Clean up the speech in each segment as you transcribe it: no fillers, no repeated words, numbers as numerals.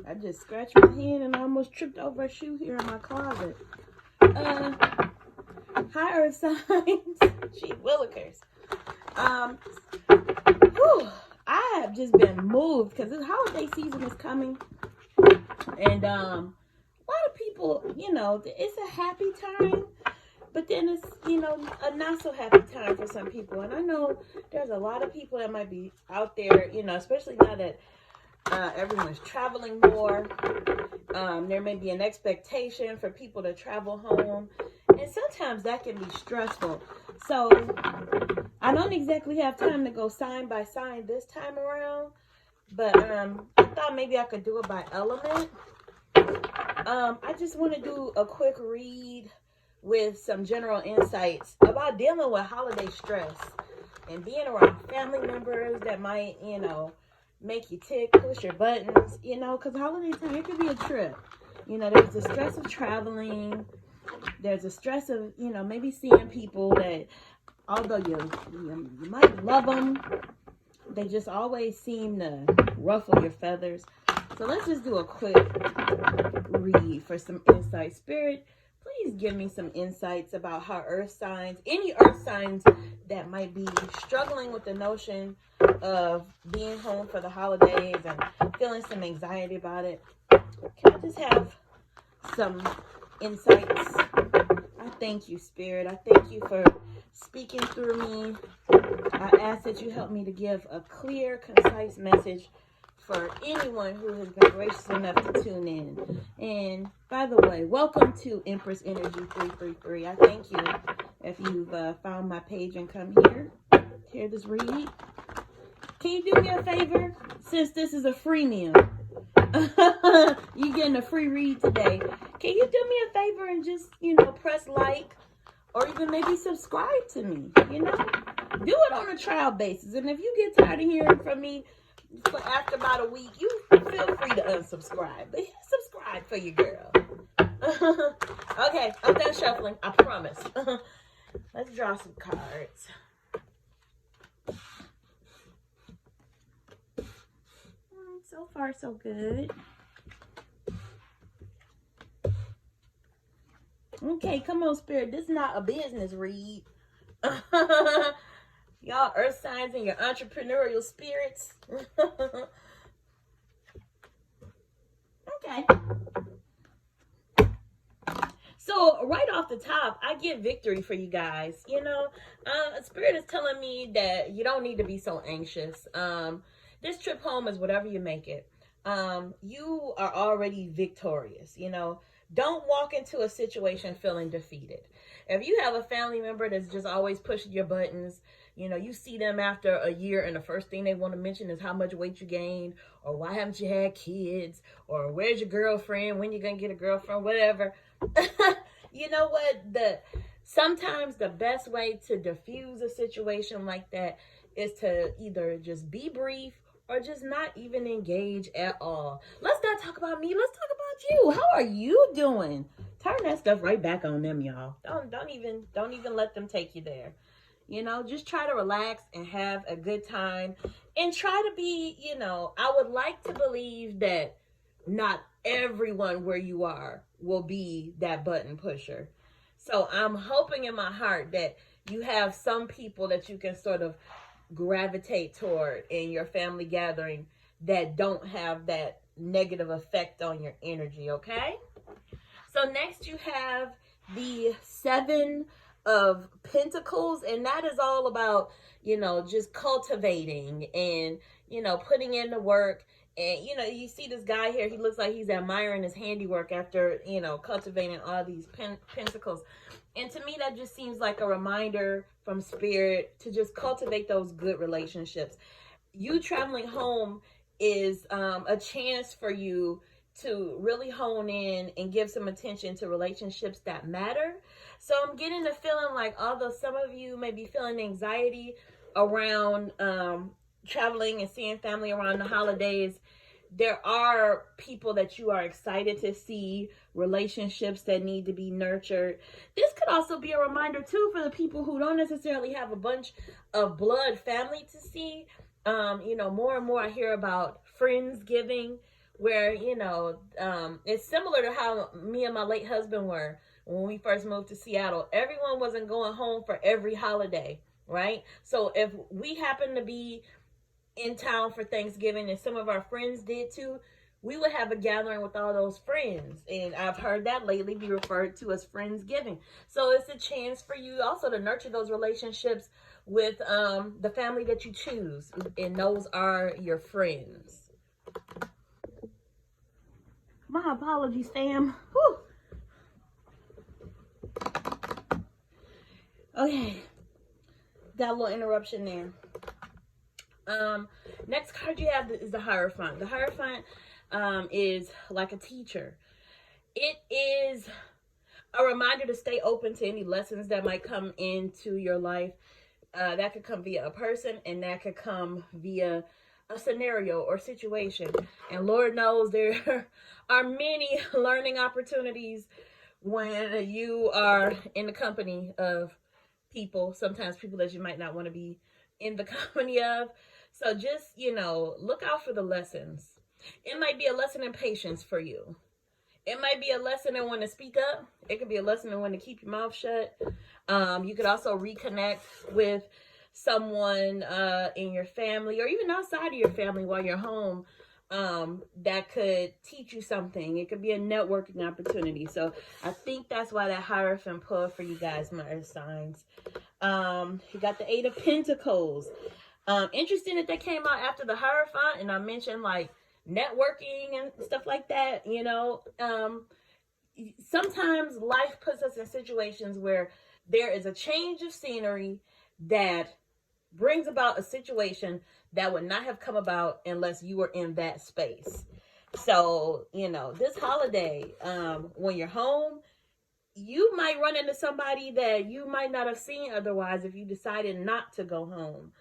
I just scratched my hand and I almost tripped over a shoe here in my closet. Hi, Earth signs. Gee willikers. I have just been moved because the holiday season is coming. And a lot of people, it's a happy time. But then it's, a not so happy time for some people. And I know there's a lot of people that might be out there, especially now that everyone's traveling more. There may be an expectation for people to travel home. And sometimes that can be stressful. So I don't exactly have time to go sign by sign this time around. But I thought maybe I could do it by element. I just want to do a quick read with some general insights about dealing with holiday stress and being around family members that might, make you tick, push your buttons, because holiday time, it could be a trip. There's the stress of traveling. There's the stress of, maybe seeing people that, although you might love them, they just always seem to ruffle your feathers. So let's just do a quick read for some insight. Spirit, please give me some insights about how any earth signs that might be struggling with the notion of being home for the holidays and feeling some anxiety about it. Can I just have some insights? I thank you, Spirit. I thank you for speaking through me. I ask that you help me to give a clear, concise message for anyone who has been gracious enough to tune in. And by the way, welcome to Empress Energy 333. I thank you if you've found my page and come here to hear this read. Can you do me a favor? Since this is a freemium, you're getting a free read today. Can you do me a favor and just, press like or even maybe subscribe to me, Do it on a trial basis. And if you get tired of hearing from me after about a week, you feel free to unsubscribe. But subscribe for your girl. Okay, I'm done shuffling. I promise. Let's draw some cards. So far, so good. Okay, come on, Spirit. This is not a business read. Y'all earth signs and your entrepreneurial spirits. Okay. So right off the top, I get victory for you guys. Spirit is telling me that you don't need to be so anxious. This trip home is whatever you make it. You are already victorious. Don't walk into a situation feeling defeated. If you have a family member that's just always pushing your buttons, you see them after a year and the first thing they want to mention is how much weight you gained, or why haven't you had kids, or where's your girlfriend, when you gonna get a girlfriend, whatever. You know what? Sometimes the best way to diffuse a situation like that is to either just be brief or just not even engage at all. Let's not talk about me. Let's talk about you. How are you doing? Turn that stuff right back on them, y'all. Don't even let them take you there. Just try to relax and have a good time and try to be, I would like to believe that not everyone where you are will be that button pusher. So I'm hoping in my heart that you have some people that you can sort of gravitate toward in your family gathering that don't have that negative effect on your energy, okay? So next you have the 7 of Pentacles, and that is all about, just cultivating and, putting in the work. And, you see this guy here, he looks like he's admiring his handiwork after, cultivating all these pentacles. And to me, that just seems like a reminder from Spirit to just cultivate those good relationships. You traveling home is a chance for you to really hone in and give some attention to relationships that matter. So I'm getting the feeling like, although some of you may be feeling anxiety around traveling and seeing family around the holidays, there are people that you are excited to see, relationships that need to be nurtured. This could also be a reminder too for the people who don't necessarily have a bunch of blood family to see. You know, more and more I hear about Friendsgiving, where, you know, it's similar to how me and my late husband were when we first moved to Seattle. Everyone wasn't going home for every holiday, right? So if we happen to be in town for Thanksgiving and some of our friends did too, we would have a gathering with all those friends. And I've heard that lately be referred to as Friendsgiving. So it's a chance for you also to nurture those relationships with the family that you choose. And those are your friends. My apologies, fam. Whew. Okay. Got a little interruption there. Next card you have is the Hierophant. The Hierophant is like a teacher. It is a reminder to stay open to any lessons that might come into your life. That could come via a person, and that could come via a scenario or situation. And Lord knows there are many learning opportunities when you are in the company of people, sometimes people that you might not want to be in the company of. So just, you know, look out for the lessons. It might be a lesson in patience for you. It might be a lesson in when to speak up. It could be a lesson in when to keep your mouth shut. You could also reconnect with someone in your family or even outside of your family while you're home that could teach you something. It could be a networking opportunity. So I think that's why that Hierophant pulled for you guys, my earth signs. You got the Eight of Pentacles. Interesting that came out after the Hierophant, and I mentioned like networking and stuff like that. You know, sometimes life puts us in situations where there is a change of scenery that brings about a situation that would not have come about unless you were in that space. So, you know, this holiday, when you're home, you might run into somebody that you might not have seen otherwise if you decided not to go home.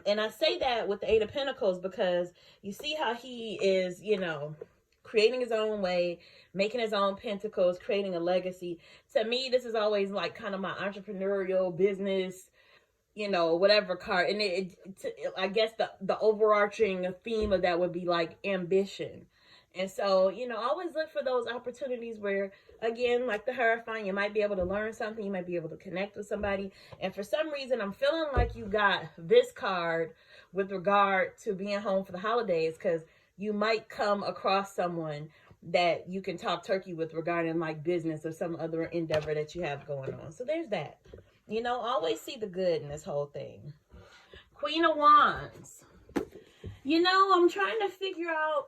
And I say that with the Eight of Pentacles because you see how he is, you know, creating his own way, making his own pentacles, creating a legacy. To me, this is always like kind of my entrepreneurial business, you know, whatever card. And I guess the overarching theme of that would be like ambition. And so, you know, always look for those opportunities where, again, like the Hierophant, you might be able to learn something. You might be able to connect with somebody. And for some reason, I'm feeling like you got this card with regard to being home for the holidays, because you might come across someone that you can talk turkey with regarding like business or some other endeavor that you have going on. So there's that. You know, always see the good in this whole thing. Queen of Wands. You know, I'm trying to figure out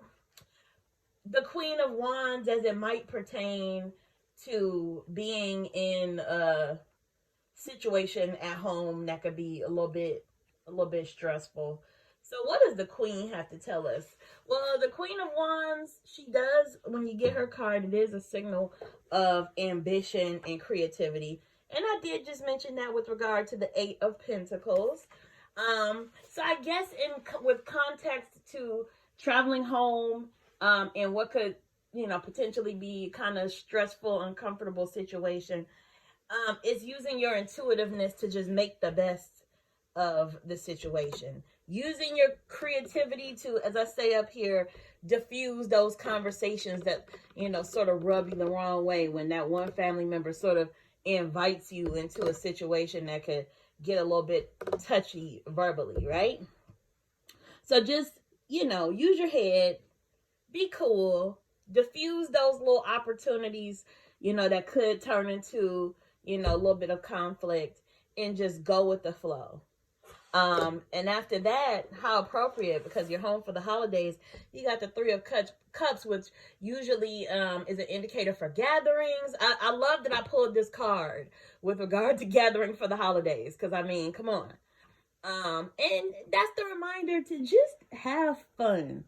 the Queen of Wands as it might pertain to being in a situation at home that could be a little bit stressful. So what does the Queen have to tell us? Well, the Queen of Wands, she does, when you get her card, it is a signal of ambition and creativity. And I did just mention that with regard to the Eight of Pentacles. So I guess with context to traveling home, and what could, you know, potentially be kind of stressful, uncomfortable situation, is using your intuitiveness to just make the best of the situation. Using your creativity to, as I say up here, diffuse those conversations that, you know, sort of rub you the wrong way when that one family member sort of invites you into a situation that could get a little bit touchy verbally, right? So just, you know, use your head, be cool, diffuse those little opportunities, you know, that could turn into, you know, a little bit of conflict, and just go with the flow. And after that, how appropriate, because you're home for the holidays, you got the Three of Cups, which usually is an indicator for gatherings. I love that I pulled this card with regard to gathering for the holidays, because I mean, come on. And that's the reminder to just have fun.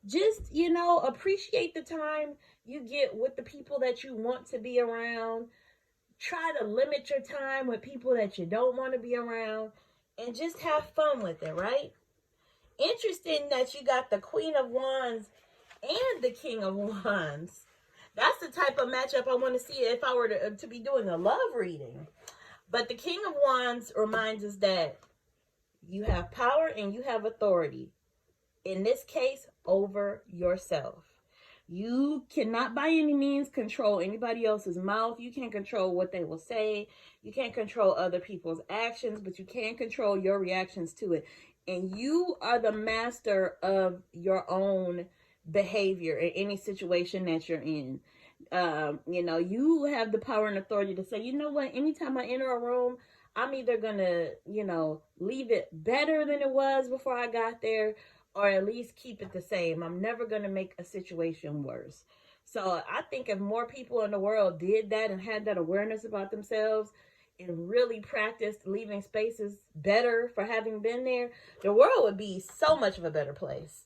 Just, you know, appreciate the time you get with the people that you want to be around. Try to limit your time with people that you don't want to be around. And just have fun with it, right? Interesting that you got the Queen of Wands and the King of Wands. That's the type of matchup I want to see if I were to be doing a love reading. But the King of Wands reminds us that You have power and you have authority. In this case, over yourself. You cannot by any means control anybody else's mouth. You can't control what they will say. You can't control other people's actions, but you can control your reactions to it. And you are the master of your own behavior in any situation that you're in. You have the power and authority to say, you know what, anytime I enter a room, I'm either going to, leave it better than it was before I got there, or at least keep it the same. I'm never going to make a situation worse. So I think if more people in the world did that and had that awareness about themselves and really practiced leaving spaces better for having been there, the world would be so much of a better place.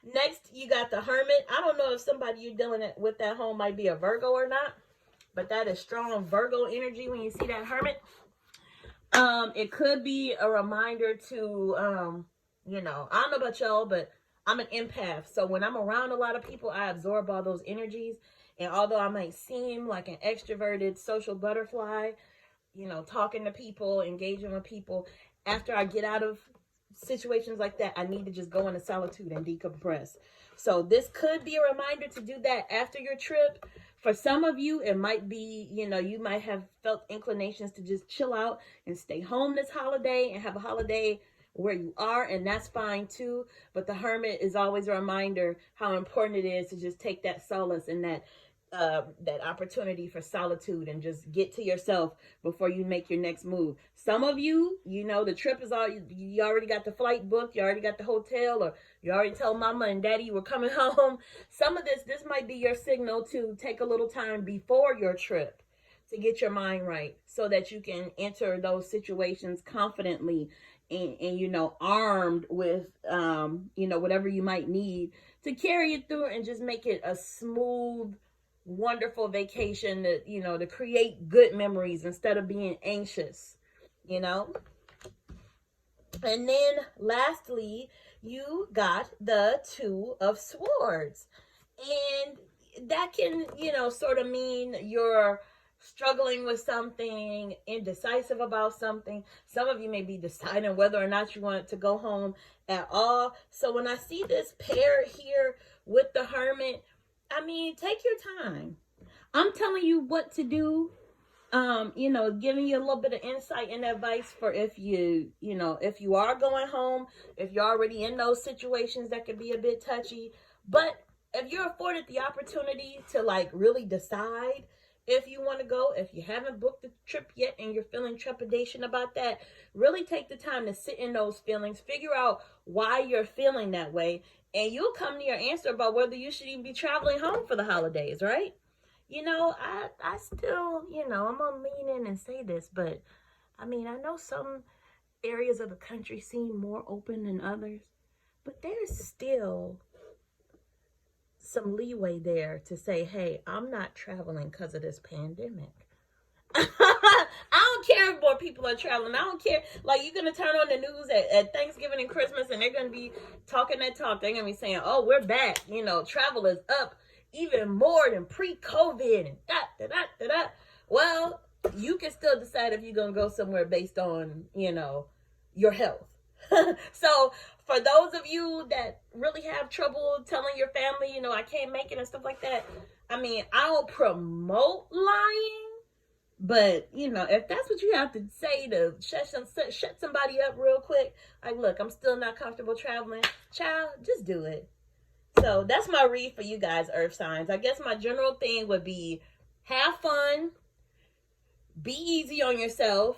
Next, you got the Hermit. I don't know if somebody you're dealing with at home might be a Virgo or not, but that is strong Virgo energy when you see that Hermit. It could be a reminder to, I don't know about y'all, but I'm an empath. So when I'm around a lot of people, I absorb all those energies. And although I might seem like an extroverted social butterfly, talking to people, engaging with people, after I get out of situations like that, I need to just go into solitude and decompress. So this could be a reminder to do that after your trip. For some of you, it might be, you might have felt inclinations to just chill out and stay home this holiday and have a holiday where you are, and that's fine too. But the Hermit is always a reminder how important it is to just take that solace and that opportunity for solitude and just get to yourself before you make your next move. Some of you, the trip is all, you already got the flight booked, you already got the hotel, or you already told mama and daddy you were coming home. Some of this might be your signal to take a little time before your trip to get your mind right so that you can enter those situations confidently and armed with, whatever you might need to carry it through and just make it a smooth, wonderful vacation to create good memories instead of being anxious. And then lastly, you got the Two of Swords, and that can sort of mean you're struggling with something, indecisive about something. Some of you may be deciding whether or not you want to go home at all. So when I see this pair here with the Hermit, take your time. I'm telling you what to do. Giving you a little bit of insight and advice for if you are going home, if you're already in those situations that could be a bit touchy. But if you're afforded the opportunity to really decide if you want to go, if you haven't booked the trip yet and you're feeling trepidation about that, really take the time to sit in those feelings, figure out why you're feeling that way, and you'll come to your answer about whether you should even be traveling home for the holidays, right? I still, I'm going to lean in and say this, but I know some areas of the country seem more open than others, but there's still some leeway there to say, hey, I'm not traveling because of this pandemic. I don't care if more people are traveling. I don't care. You're going to turn on the news at Thanksgiving and Christmas, and they're going to be talking that talk. They're going to be saying, oh, we're back. Travel is up even more than pre-COVID and da. Well, you can still decide if you're going to go somewhere based on, your health. So for those of you that really have trouble telling your family, I can't make it and stuff like that, I don't promote lying, but if that's what you have to say to shut somebody up real quick, look, I'm still not comfortable traveling, child, just do it. So that's my read for you guys, earth signs. I guess my general thing would be have fun, be easy on yourself,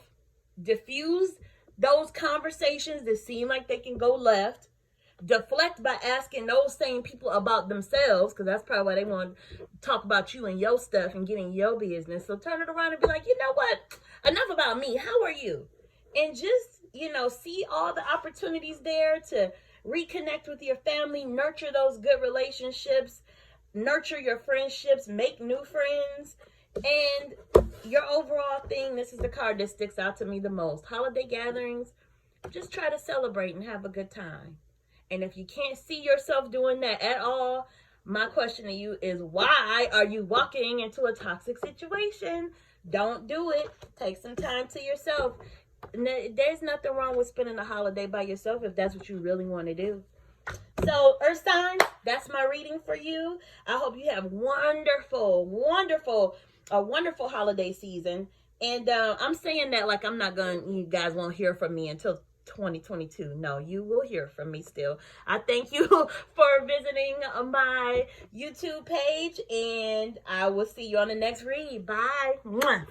diffuse those conversations that seem like they can go left, deflect by asking those same people about themselves, because that's probably why they want to talk about you and your stuff and get in your business. So turn it around and be like, you know what? Enough about me. How are you? And just, see all the opportunities there to reconnect with your family, nurture those good relationships, nurture your friendships, make new friends, and your overall thing. This is the card that sticks out to me the most. Holiday gatherings, just try to celebrate and have a good time. And if you can't see yourself doing that at all, my question to you is, why are you walking into a toxic situation? Don't do it. Take some time to yourself. There's nothing wrong with spending a holiday by yourself if that's what you really want to do. So, Earth signs, that's my reading for you. I hope you have a wonderful holiday season. And I'm saying that like I'm not going, you guys won't hear from me until 2022. No, you will hear from me still. I thank you for visiting my YouTube page, and I will see you on the next read. Bye. Mwah.